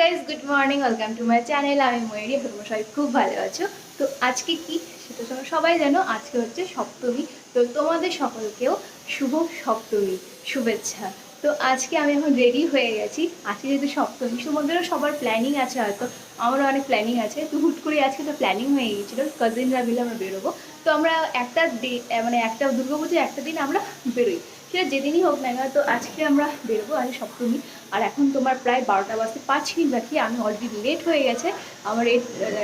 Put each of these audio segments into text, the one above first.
Guys, good morning, welcome to my channel. আমি ময়ূরী, তোমরা সবাই খুব ভালো আছো। তো আজকে কি সেটা তোমরা সবাই জানো, আজকে হচ্ছে সপ্তমী। তো তোমাদের সকলকেও শুভ সপ্তমী শুভেচ্ছা। তো আজকে আমি এখন রেডি হয়ে গেছি। আজকে যেহেতু সপ্তমী, তোমাদেরও সবার প্ল্যানিং আছে, হয়তো আমারও অনেক প্ল্যানিং আছে। তো হুট করে আজকে তো প্ল্যানিং হয়ে গিয়েছিলো, কাজিনরা মিলে আমরা বেরোবো। তো আমরা একটা মানে একটা দুর্গাপুজো একটা দিন আমরা বেরোই, সেটা যেদিনই হোক না কেন। তো আজকে আমরা বেরোবো, আজ সপ্তমী। আর এখন তোমার প্রায় 12টা বাজতে 5 মিনিট বাকি। আমি অলরেডি লেট হয়ে গেছে আমার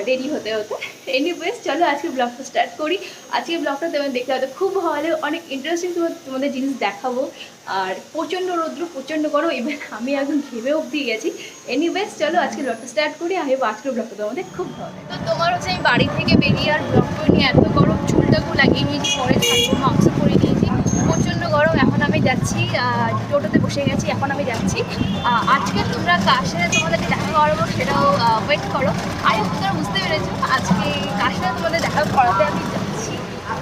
রেডি হতে হতে। এনিওয়েজ, চলো আজকে ব্লগটা স্টার্ট করি। আজকে ব্লগটা তোমাদের দেখতে হয়তো খুব ভালো, অনেক ইন্টারেস্টিং তোমাদের জিনিস দেখাবো। আর প্রচণ্ড রৌদ্র, প্রচণ্ড গরম, ইভেন আমি একদম ঘেমে অবধি গেছি। এনিওয়েজ, চলো আজকে ব্লগটা স্টার্ট করি। আমি আজকের ব্লগটা তোমাদের খুব ভালো। তো তোমার হচ্ছে আমি বাড়ি থেকে বেরিয়ে আর ব্লগ করে নিয়ে এত গরম, চুলটাকেও লাগিয়ে নিয়েছি, পরে থাকবো, মাস্ক করে নিয়েছি, প্রচণ্ড গরম। এখন আমি যাচ্ছি, টোটোতে বসে গেছি, এখন আমি যাচ্ছি। আজকে তোমরা কার সাথে তোমাদেরকে দেখা করাবো সেটাও ওয়েট করো। আর তোমরা বুঝতে পেরেছো আজকে কার সাথে তোমাদের দেখা করাতে আমি যাচ্ছি।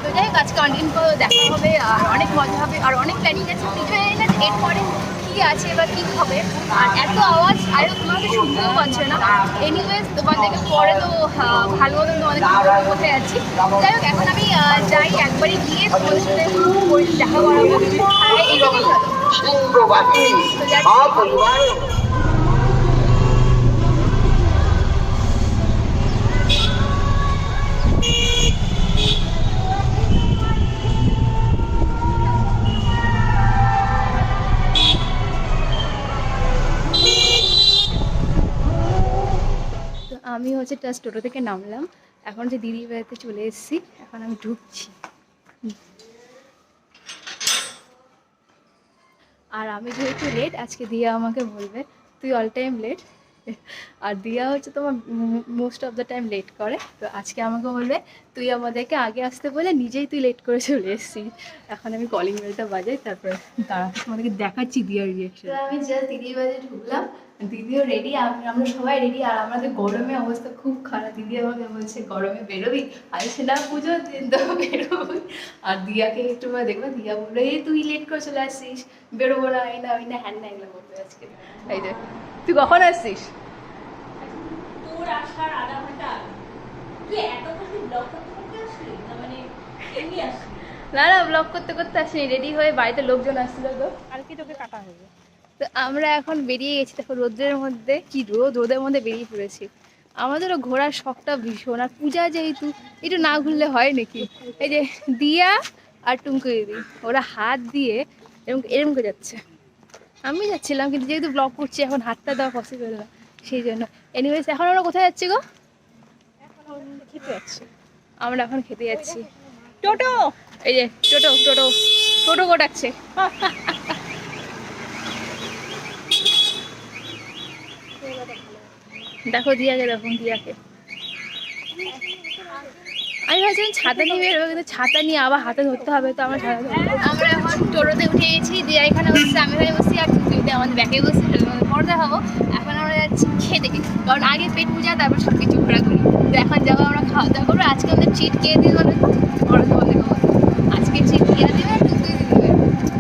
তো যাই হোক, আজকে অনেকদিন পর দেখা হবে আর অনেক মজা হবে আর অনেক প্ল্যানিং আছে। কিছু জানি না এরপরে কী আছে বা কী হবে। আর এত আওয়াজ আর তোমাকে শুনতেও পাচ্ছে না। এনিওয়েজ, তোমাদেরকে পরে তো ভালো মতন তোমাদেরকে কোথায় যাচ্ছি। যাই হোক, এখন আমি যাই, একবারই গিয়ে তোমাদের সাথে দেখা করাবো। এইরকমই ভালো। আমি হচ্ছে জাস্ট টোটো থেকে নামলাম, এখন যে দিদি বাড়িতে চলে এসেছি, এখন আমি ঢুকছি। আর আমি যেহেতু লেট, আজকে দিয়া আমাকে বলবে তুই অল টাইম লেট। আর দিয়া হচ্ছে তোমার most of the time late করে। তো আজকে আমাকে বলবে তুই আমাদেরকে আগে আসতে বলে নিজেই তুই লেট করে চলে এসেছিস। এখন আমি কলিং বেলটা বাজাই, তারপরে তারা তোমাদেরকে দেখাচ্ছি দিয়ার রিয়াকশন। তো আমি জাস্ট দিদির বাড়ি ঢুকলাম, দিদিও রেডি, আমরা সবাই রেডি। আর আমাদের গরমে অবস্থা খুব খারাপ। দিদি আমাকে বলছে গরমে বেরোবি, আমি সেটা পুজোর দিন তো বেরোবি। আর দিয়াকে একটু দেখবো, দিয়া বললো এই তুই লেট করে চলে আসছিস, বেরোবো না, এই না ওই না হ্যান না, এগুলো বলবে আজকে। এই যে তুই কখন আসছিস? তোর আসার আধা ঘন্টা তুই এতক্ষণ ব্লগ করতে আসলি না, মানে এমনি আসলি? না না, ব্লগ করতে করতে আসিনি, রেডি হয়ে বাড়িতে লোকজন আসছিল, তো কালকে তোকে কাটা হবে। তো আমরা এখন বেরিয়ে গেছি। দেখো রোদ্রের মধ্যে কি রোদের মধ্যে বেরিয়ে পড়েছি। আমাদেরও ঘোরার শখটা ভীষণ। আর পূজা যেহেতু, একটু না ঘুরলে হয় নাকি। এই যে দিয়া আর টুঙ্কু দিদি, ওরা হাত দিয়ে এরকম এরকম করে যাচ্ছে। আমি যাচ্ছিলাম, কিন্তু যেহেতু ব্লগ করছি এখন হাতটা দেওয়া পসিবল না, সেই জন্য। এনিওয়েজ, এখন আমরা কোথায় যাচ্ছি গো? খেতে যাচ্ছি আমরা এখন খেতে যাচ্ছি। টোটো, এই যে টোটো টোটো টোটো গোটাচ্ছে। দেখো দিয়াকে, দেখো দিয়াকে। আমি ভাবছিলাম ছাতা নিয়ে বেরোবো, কিন্তু ছাতা নিয়ে আবার হাতে ধরতে হবে, তো আমার ছাতা। আমরা এখন টোটোতে উঠে গেছি, দিয়া এখানে বসছি, আমি এখানে বসছি, আর তুমি আমাদের ব্যাগে বসছি, পরে দেখাবো। এখন আমরা যাচ্ছি খেতে, কারণ আগে পেট পূজা, তারপর সব কিছু ঘোরাঘুরি। তো এখন যাবো আমরা খাওয়া দাওয়া করবো। আজকে আমাদের চিট খেয়ে দিই, মানে আজকে চিট খেয়ে দেবে,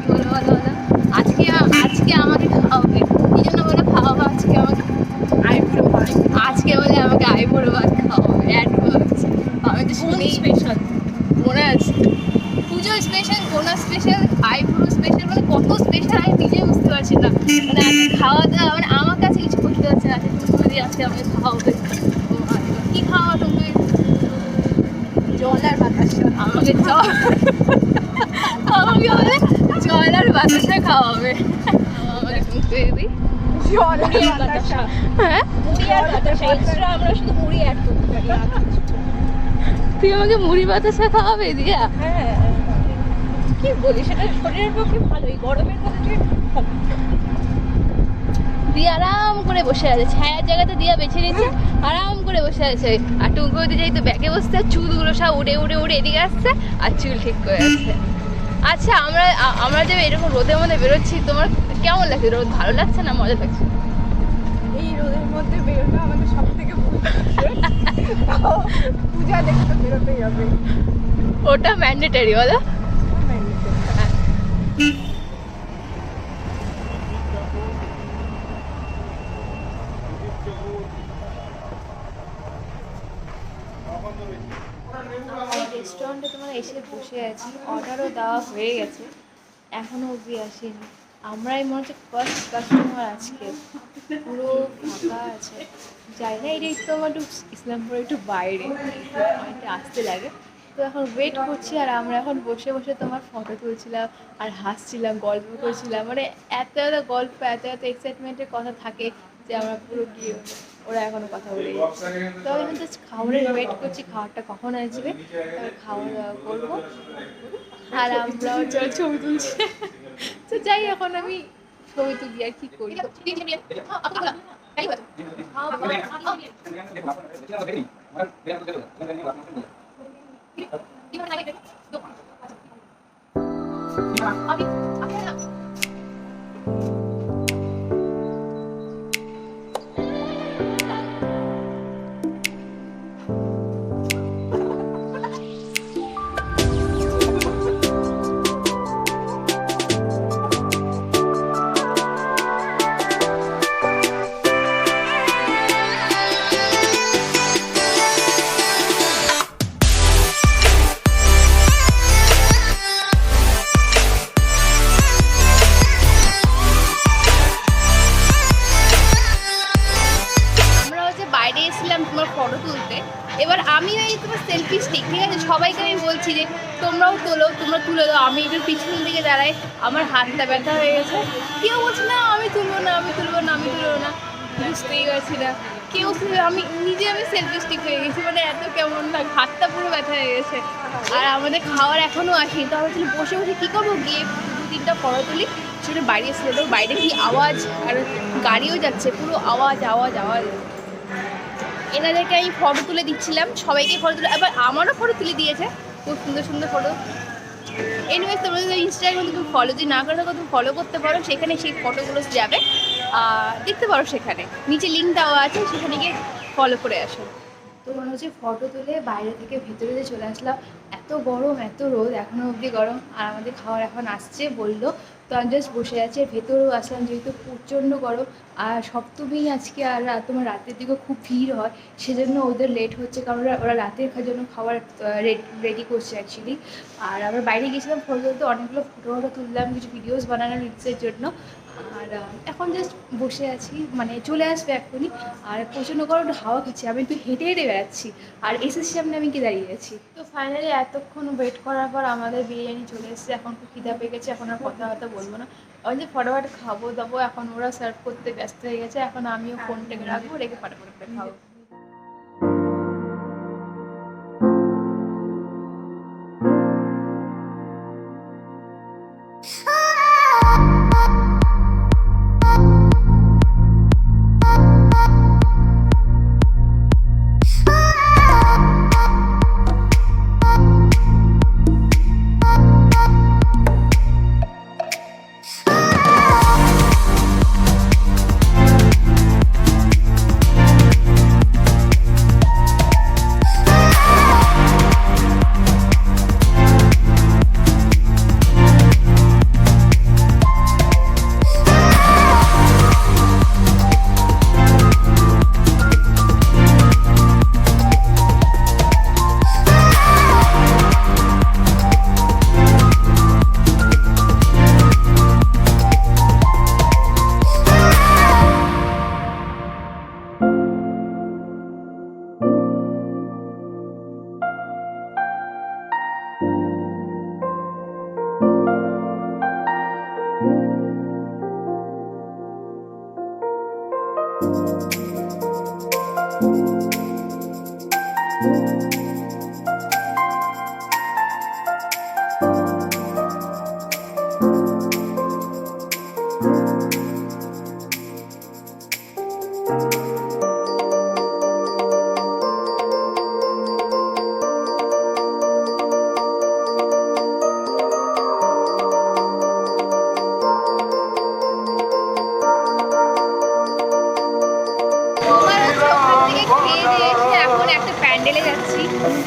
বলো বলো বলো। আজকে আজকে আমাকে খাওয়াবে, কি জন্য বলে খাওয়াবো আজকে আমাকে? আইব্রো ভাত। আজকে বলে আমাকে আইবুড়ো ভাত খাওয়াবে, অ্যাডভান্স। আমি তো শুনি স্পেশাল মনে আছে, পুজো স্পেশাল, কোনো স্পেশাল, আইবুড়ো স্পেশাল, মানে কত স্পেশাল আমি নিজে বুঝতে পারছি না। মানে আজকে খাওয়া দাওয়া, মানে আমার কাছে কিছু করতে পারছে না। তুমি আজকে আমাকে খাওয়াবে, কি খাওয়া তুমি? জল আর বাতাসা। আমাকে জল, আমাকে বলে জল আর বাতাসা খাওয়াবে। আমাকে টুকতে দিবি জল আর বাতাসা। হ্যাঁ, মুড়ি আর বাতাসা, এক্সট্রা আমরা শুধু মুড়ি অ্যাড করতে পারি, আর কিছু না। তুই আমাকে মুড়ি বাতাসা খাওয়াবে দিয়া? হ্যাঁ, কি বলি, সেটা শরীরের পক্ষে ভালোই, গরমের মধ্যে দিয়া আরাম করে বসে আছে, ছায়ার জায়গাতে দিয়া বেছে নিচ্ছে, আরাম করে বসে আছে। আর টুঙ্কু দিদি যেহেতু ব্যাগে বসছে, চুলগুলো সব উড়ে উড়ে উড়ে এদিকে আসছে, আর চুল ঠিক করে আসছে। আচ্ছা, আমরা যে এরকম রোদের মধ্যে বেরোচ্ছি, তোমার কেমন লাগছে? রোদ ভালো লাগছে না মজা লাগছে? এই রোদের মধ্যে বেরোনো আমাদের সব থেকে পূজা দেখে তো বেরোতেই হবে। ওটা ম্যান্ডেটারি, বলো? এই রেস্টুরেন্টে তোমার এসে বসে আছি, অর্ডারও দেওয়া হয়ে গেছে, এখনো অবধি আসেনি। আমরাই মনে হচ্ছে ফার্স্ট কাস্টমার আজকে, পুরো ফাঁকা আছে। যাই না, এটা একটু আমার একটু ইসলামপুরে একটু বাইরে, একটু অনেকটা আসতে লাগে। তো এখন ওয়েট করছি, আর আমরা এখন বসে বসে তোমার ফটো তুলছিলাম আর হাসছিলাম, গল্প করছিলাম। মানে এত এত গল্প, এত এত এক্সাইটমেন্টের কথা থাকে যে আমরা পুরো গিয়ে, ওরা এখনো কথা বলে যাচ্ছে। তো আমি এখন জাস্ট খাবারের ওয়েট করছি, খাবারটা কখন আসবে, তারপর খাওয়া দাওয়া করবো, আর আমরাও চল ছবি তুলছি। তো যাই, এখন আমি ছবি তুলি আর কি করি। বাইরে এসেছিলাম তোমার ফটো তুলতে, এবার আমি এই তোমার সেলফি স্টিক, ঠিক আছে, সবাইকে আমি বলছি যে তোমরাও তোলো, তোমরা তুলে দাও। আমি একটু পিছন দিকে দাঁড়াই, আমার হাতটা ব্যথা হয়ে গেছে। কেউ বলছে না আমি তুলবো না, আমি তুলবো না, আমি তুলবো না, বুঝতেই পারছি না কেউ। আমি নিজে আমি সেলফি স্টিক হয়ে গেছি, মানে এত কেমন লাগে, হাতটা পুরো ব্যথা হয়ে গেছে। আর আমাদের খাওয়ার এখনও আসেনি, তো আমরা বসে বসে কী করবো, গিয়ে 2-3টা ফটো তুলি। সেটা বাইরে এসেছিলো, বাইরে কি আওয়াজ, আর গাড়িও যাচ্ছে, পুরো আওয়াজ আওয়াজ আওয়াজ। এনাদেরকে আমি ফটো তুলে দিচ্ছিলাম, সবাইকে ফটো তুলে, এবার আমারও ফটো তুলে দিয়েছে, খুব সুন্দর সুন্দর ফটো। এনিওয়েজ, তোমরা যদি ইনস্টাগ্রামে তুমি ফলো যদি না করে থাকো, তুমি ফলো করতে পারো, সেখানে সেই ফটোগুলো যাবে, দেখতে পারো, সেখানে নিচে লিঙ্ক দেওয়া আছে, সেখানে গিয়ে ফলো করে আসো। তো মনে হচ্ছে ফটো তুলে বাইরে থেকে ভেতরে যে চলে আসলাম, এত গরম, এত রোদ, এখনও অবধি গরম। আর আমাদের খাবার এখন আসছে বললো, তো আমি জাস্ট বসে আছি। ভেতরেও আসলাম, যেহেতু প্রচণ্ড গরম, আর সপ্তমী আজকে, আর তোমার রাতের দিকেও খুব ভিড় হয়, সেজন্য ওদের লেট হচ্ছে, কারণ ওরা রাতের জন্য খাবার রেডি করছে অ্যাকচুয়ালি। আর আমরা বাইরে গেছিলাম ফটো তুলতে, অনেকগুলো ফটো তুললাম, কিছু ভিডিওস বানালাম রিলসের জন্য। আর এখন জাস্ট বসে আছি, মানে চলে আসবে এখনই। আর প্রচণ্ড গরম, হাওয়া খাচ্ছি, আমি একটু হেঁটে হেঁটে বেড়াচ্ছি, আর এসএসসি সামনে আমি কি দাঁড়িয়ে আছি। তো ফাইনালি এতক্ষণ ওয়েট করার পর আমাদের বিরিয়ানি চলে এসেছে। এখন খুব খিদা পেয়ে গেছে, এখন আর কথাবার্তা বলবো না, আমি যে ফটাফট খাবো দাবো। এখন ওরা সার্ভ করতে ব্যস্ত হয়ে গেছে, এখন আমিও ফোনটাকে রাখবো, রেখে ফটাফট করে খাবো।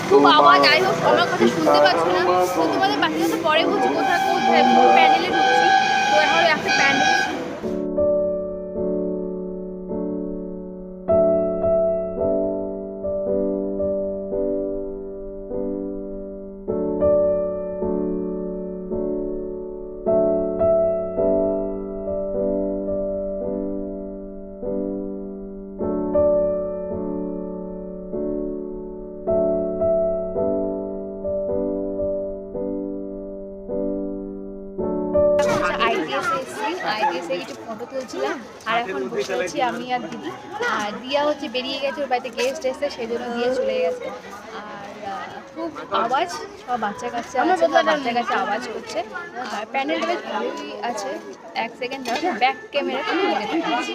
খুব আওয়াজ, যাই হোক আমার কথা শুনতে পাচ্ছ না, তো তোমাদের বাকি কথা পরে বলছি। কোথায় কোথায় প্যান্ডেলে ঢুকছি, তো এখন একটা প্যান্ডেল। তুলছিলাম। আর এখন বসে আছি আমি আর দিদি। আর দিয়া হচ্ছে বেরিয়ে গেছে, ওর বাড়িতে গেস্ট এসছে, সেই জন্য দিয়ে চলে গেছে। আর খুব আওয়াজ, সব বাচ্চা কাচ্চা আছে, সব বাচ্চা কাচ্চা আওয়াজ করছে। আর প্যান্ডেলটা বেশ ভালোই আছে। এক সেকেন্ড ব্যাক ক্যামেরা দেখাচ্ছি।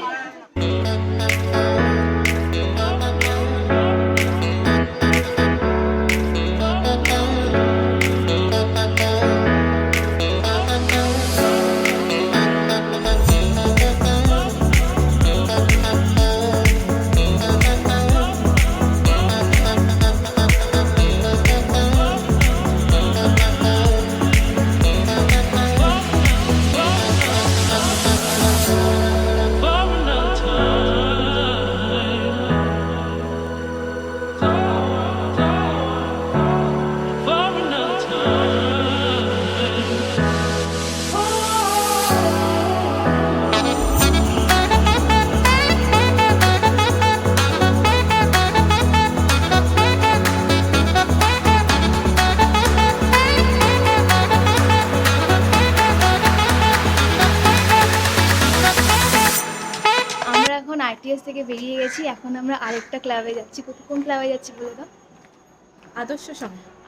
আইটিএস থেকে বেরিয়ে গেছি, এখন আমরা আরেকটা ক্লাবে যাচ্ছি। কোন ক্লাবে যাচ্ছি বলে দাও?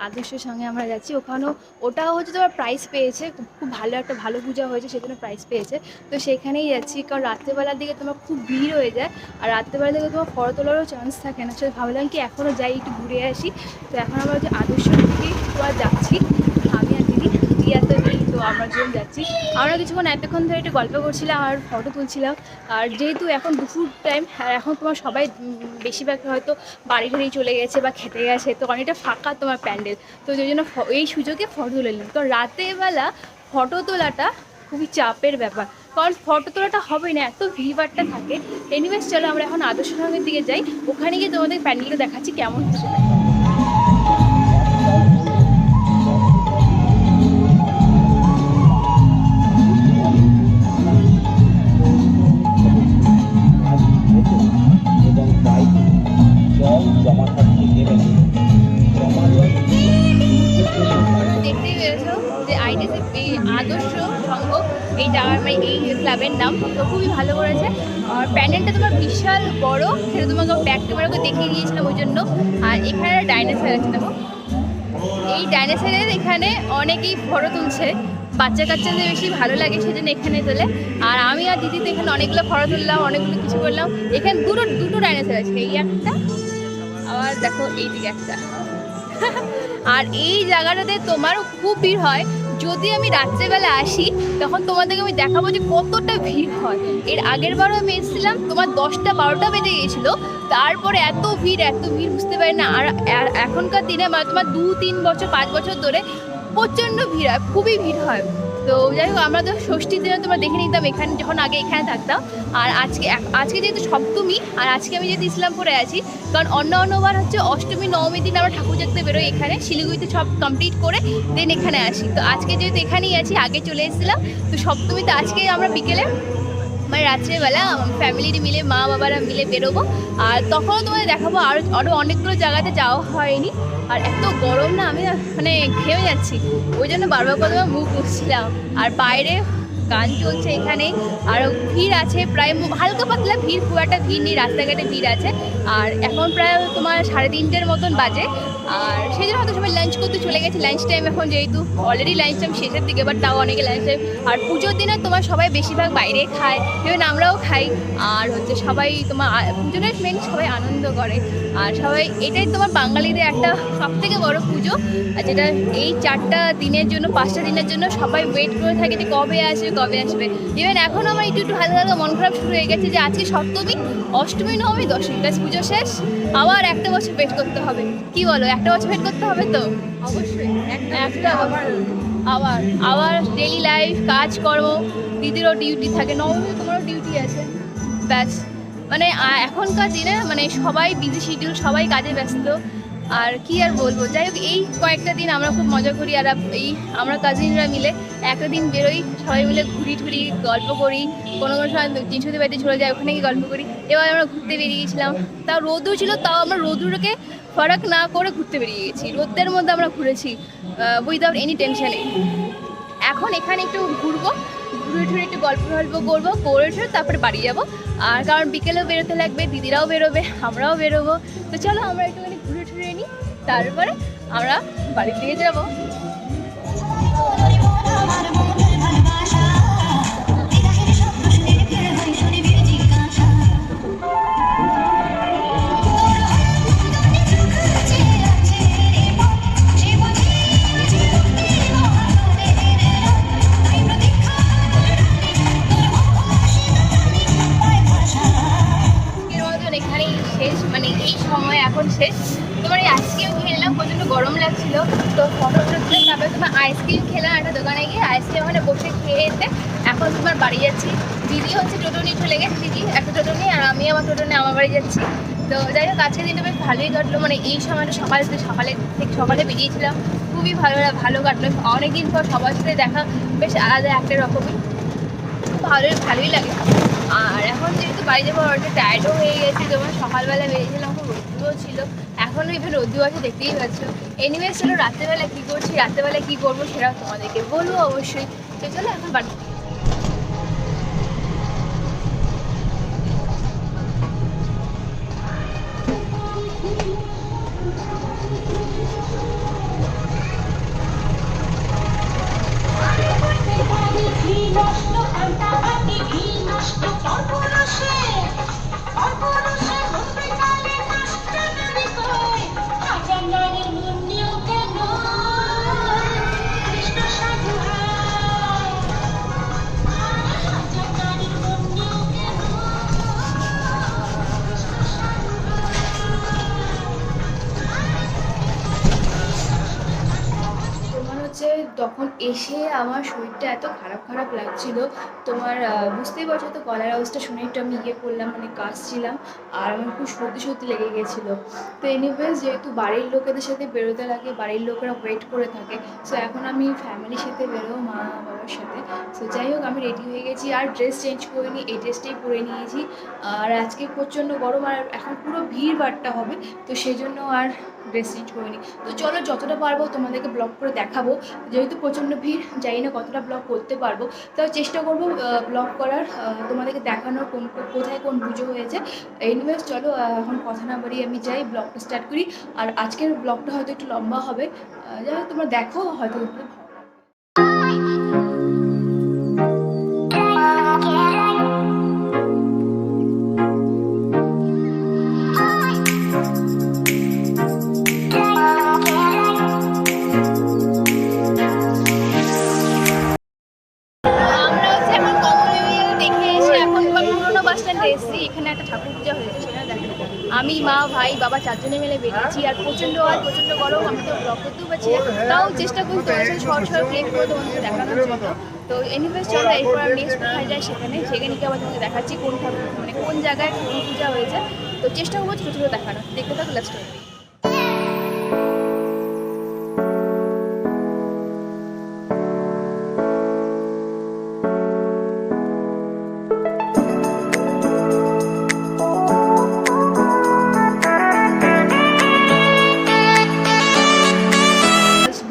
আদর্শের সঙ্গে আমরা যাচ্ছি। ওখানেও ওটাও হচ্ছে তোমার প্রাইজ পেয়েছে, খুব ভালো একটা ভালো পূজা হয়েছে, সেজন্য প্রাইজ পেয়েছে। তো সেখানেই যাচ্ছি, কারণ রাত্রেবেলার দিকে তোমার খুব ভিড় হয়ে যায়। আর রাত্রেবেলার দিকে তোমার ফটো তোলারও চান্স থাকে না। সে ভাবলাম কি এখনও যাই, একটু ঘুরে আসি। তো এখন আমরা হচ্ছে আদর্শ থেকেই তো আর যাচ্ছি, আমি আর দিদি। দিয়া তো নেই, তো আমরা দুজন যাচ্ছি। আমরা কিছুক্ষণ এতক্ষণ ধরে একটু গল্প করছিলাম আর ফটো তুলছিলাম। আর যেহেতু এখন দুপুর টাইম, আর এখন তোমার সবাই বেশিরভাগ হয়তো বাড়ি ঘরেই চলে গেছে বা খেতে গেছে, তো অনেকটা ফাঁকা তোমার প্যান্ডেল। তো সেই জন্য এই সুযোগে ফটো তুলে নিলাম। তো রাতেরবেলা ফটো তোলাটা খুবই চাপের ব্যাপার, কারণ ফটো তোলাটা হবে না, এত ভিড়ভাড়টা থাকে। এনিওয়েজ চলো আমরা এখন আদর্শ সঙ্গের দিকে যাই, ওখানে গিয়ে তোমাদের প্যান্ডেলটা দেখাচ্ছি কেমন হচ্ছে। দেখতেই পেরেছো যে আদর্শ সংঘ এই জায়গার মানে এই ক্লাবের নাম। তো খুবই ভালো করেছে। আর প্যান্ডেলটা তোমার বিশাল বড়, সেটা তোমাকে ব্যাক ক্যামেরাকে দেখিয়ে দিয়েছিলাম ওই জন্য। আর এখানে ডাইনোসর আছে, দেখো এই ডাইনোসরের এখানে অনেকেই ফটো তুলছে, বাচ্চা কাচ্চাদের বেশি ভালো লাগে সেজন্য এখানে তোলে। আর আমি আর দিদি তো এখানে অনেকগুলো ফটো তুললাম, অনেকগুলো কিছু করলাম। এখানে দুটো ডাইনোসর আছে, এই একটা আবার দেখো এইদিকে একটা। আর এই জায়গাটাতে তোমারও খুব ভিড় হয়। যদি আমি রাত্রেবেলা আসি তখন তোমাদেরকে আমি দেখাবো যে কতটা ভিড় হয়। এর আগের বারও আমি এসেছিলাম, তোমার 10টা-12টা বেজে গিয়েছিলো। তারপরে এত ভিড় বুঝতে পারি না। আর এখনকার দিনে মানে তোমার 2-3 বছর 5 বছর ধরে প্রচণ্ড ভিড় হয়, খুবই ভিড় হয়। তো যাই হোক, আমরা তো ষষ্ঠীর দিনে তোমরা দেখে নিতাম এখানে, যখন আগে এখানে থাকতাম। আর আজকে যেহেতু সপ্তমী, আর আজকে আমি যেহেতু ইসলামপুরে আছি, কারণ অন্যবার হচ্ছে অষ্টমী নবমী দিন আমরা ঠাকুর দেখতে বেরোই এখানে, শিলিগুড়িতে সব কমপ্লিট করে দেন এখানে আসি। তো আজকে যেহেতু এখানেই আছি, আগে চলে এসেছিলাম। তো সপ্তমীতে আজকে আমরা বিকেলে মানে রাত্রেবেলা ফ্যামিলির মিলে, মা বাবারা মিলে বেরোবো। আর তখনও তোমাদের দেখাবো আরও অনেকগুলো জায়গাতে যাওয়া হয়নি। আর এত গরম না, আমি মানে ঘেমে যাচ্ছি, ওই জন্য বারবার করে মুখ মুছছিলাম। আর বাইরে গান চলছে এখানে, আর ভিড় আছে প্রায় হালকা পাতলা ভিড়, খুব একটা ভিড় নেই, রাস্তাঘাটে ভিড় আছে। আর এখন প্রায় তোমার 3:30 মতন বাজে। আর সেই জন্য হয়তো সবাই লাঞ্চ করতে চলে গেছে। লাঞ্চ টাইম এখন যেহেতু অলরেডি লাঞ্চ টাইম শেষের দিকে, বাট তাও অনেকে লাঞ্চ টাইম। আর পুজোর দিনে তোমার সবাই বেশিরভাগ বাইরে খায়, ইভেন আমরাও খাই। আর হচ্ছে সবাই তোমার পুজোর মেন সবাই আনন্দ করে। আর সবাই এটাই তোমার বাঙালিদের একটা সবথেকে বড় পুজো, যেটা এই 4টা দিনের জন্য 5টা দিনের জন্য সবাই ওয়েট করে থাকে যে কবে আসবে। ইভেন এখন আমার একটু হালকা হালকা মন খারাপ শুরু হয়ে গেছে যে আজকে সপ্তমী, অষ্টমী, নবমী, দশমী, ব্যাস পুজো শেষ। আবার একটা বছর ওয়েট করতে হবে, কি বলো? একটা বছর ওয়েট করতে হবে তো অবশ্যই। একটা আবার ডেলি লাইফ, কাজকর্ম, দিদিরও ডিউটি থাকে, নবমী তোমারও ডিউটি আছে, ব্যাস। মানে এখনকার দিনে মানে সবাই বিজি শিডিউল, সবাই কাজে ব্যস্ত। আর কি আর বলবো, যাই হোক এই কয়েকটা দিন আমরা খুব মজা করি। আর এই আমরা কাজিনরা মিলে একটা দিন বেরোই, সবাই মিলে ঘুরি গল্প করি। কোনো সময় জিনিসদের বাড়িতে চলে যায়, ওখানে গিয়ে গল্প করি। এবার আমরা ঘুরতে বেরিয়ে গেছিলাম, তাও রোদও ছিল, তাও আমরা রোদুরকে ফারাক না করে ঘুরতে বেরিয়ে গেছি। রোদের মধ্যে আমরা ঘুরেছি উইদাউট এনি টেনশনে। এখন এখানে একটু ঘুরবো, ঘুরে ঘুরে একটু গল্প করবো, করে উঠে তারপরে বাড়ি যাবো। আর কারণ বিকেলেও বেরোতে লাগবে, দিদিরাও বেরোবে, আমরাও বেরোবো। তো চলো আমরা একটুখানি ঘুরে ঠুরে নিই, তারপরে আমরা বাড়ির দিকে যাবো। এখানেই শেষ, মানে এই সময় এখন শেষ। তোমার এই আইসক্রিম খেলাম, প্রচণ্ড গরম লাগছিল, তো ফটো তুলে তারপরে তোমার আইসক্রিম খেলাম একটা দোকানে গিয়ে, আইসক্রিম ওখানে বসে খেয়ে এসে এখন তোমার বাড়ি যাচ্ছি। দিদি হচ্ছে টোটো নিয়ে চলে গেছে, দিদি একটা টোটো নিয়ে, আর আমি আমার টোটো নিয়ে আমার বাড়ি যাচ্ছি। তো যাই হোক আজকের দিনটা বেশ ভালোই কাটলো, মানে এই সময়টা সকালে বেরিয়েছিলাম, খুবই ভালো কাটলো। অনেকদিন পর সবার সাথে দেখা, বেশ আলাদা একটা রকমই, ভালোই লাগে। আর এখন যেহেতু বাড়ি যাবো অনেকটা টায়ার্ডও হয়ে গেছি, তোমার সকালবেলা বেরিয়েছিলাম, খুব রোদ্দুরও ছিল, এখনও ইভেন রোদ্দুর আছে দেখতেই পাচ্ছ। এনিওয়েজ চলো রাত্রেবেলা কী করছি, রাত্রেবেলা কী করবো সেটাও তোমাদেরকে বলবো অবশ্যই। তো চলো এখন বাড়ি। তখন এসে আমার শরীরটা এত খারাপ লাগছিল, তোমার বুঝতেই পারছো তো, গলার অবস্থা শুনে একটু আমি করলাম, মানে কাশছিলাম, আর আমার খুব সর্দি লেগে গেছিলো। তো এনিওয়েজ যেহেতু বাড়ির লোকেদের সাথে বেরোতে লাগে, বাড়ির লোকেরা ওয়েট করে থাকে, সো এখন আমি ফ্যামিলির সাথে বেরোবো, মা বাবার সাথে। সো যাই হোক আমি রেডি হয়ে গেছি, আর ড্রেস চেঞ্জ করিনি, এই ড্রেসটাই পরে নিয়েছি। আর আজকে প্রচণ্ড গরম, আর এখন পুরো ভিড়ভাট্টা হবে, তো সেই জন্য আর ড্রেস চেঞ্জ করিনি। তো চলো যতটা পারবো তোমাদেরকে ব্লগ করে দেখাবো, যেহেতু প্রচণ্ড ভিড়, জানি না কতটা ব্লগ করতে পারবো, তাও চেষ্টা করবো ব্লগ করার, তোমাদেরকে দেখানোর কোথায় কোন পুজো হয়েছে। এনিওয়েজ চলো এখন কথা না বাড়িয়ে আমি যাই, ব্লগটা স্টার্ট করি। আর আজকের ব্লগটা হয়তো একটু লম্বা হবে, যাই হোক তোমরা দেখো, হয়তো ভালো লাগবে। এখানে একটা ঠাকুর পূজা হয়েছে, সেটা দেখো। আমি, মা, ভাই, বাবা চারজনে মিলে বেরিয়েছি, আর প্রচণ্ড গরম, আমি তো ব্লগ করতেও পারছি, তাও চেষ্টা করি তোমার সাথে শর্ট ক্লিপ করে তোমাদের দেখানোর জন্য। তো এনিওয়েজ চলো এরপর আমি নেক্সট কোথায় যাই, সেখানে গিয়ে আবার তোমাকে দেখাচ্ছি কোন ঠাকুর, মানে কোন জায়গায় ঠাকুর পূজা হয়েছে। তো চেষ্টা করবো ছোটো ছোটো দেখানো, দেখতে থাকো লাস্ট অবধি।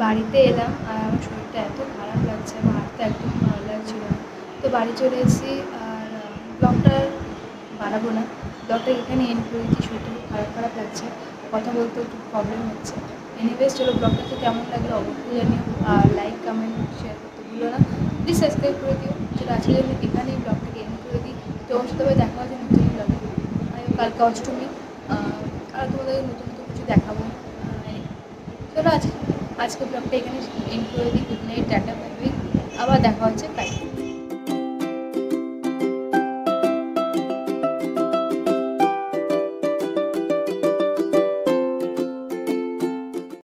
বাড়িতে এলাম, আর আমার শরীরটা এত খারাপ লাগছে, আমার হাতটা একদম ভালো লাগছিল না, তো বাড়ি চলে এসেছি। আর ব্লগটা বাড়াবো না, ব্লগটা এখানে এন্ড করে দিচ্ছি। শরীরটা খুব খারাপ লাগছে, কথা বলতে একটু প্রবলেম হচ্ছে। এনিওয়েজ চলো ব্লগটা কেমন লাগলো অবশ্যই জানিও, আর লাইক কমেন্ট শেয়ার করতে ভুলো না, প্লিজ সাবস্ক্রাইব করে দিও। চলো আজকে জন্য এখানেই ব্লগটাকে এন্ড করে দিই। তোমার সাথে দেখা হচ্ছে নতুন ব্লগে, কালকে অষ্টমী, আর তোমাদের নতুন কিছু দেখাবো। চলো আজকে ব্লগটা এখানে এন্ড করে দিই। Good night, tata, bye bye, আবার দেখা হচ্ছে।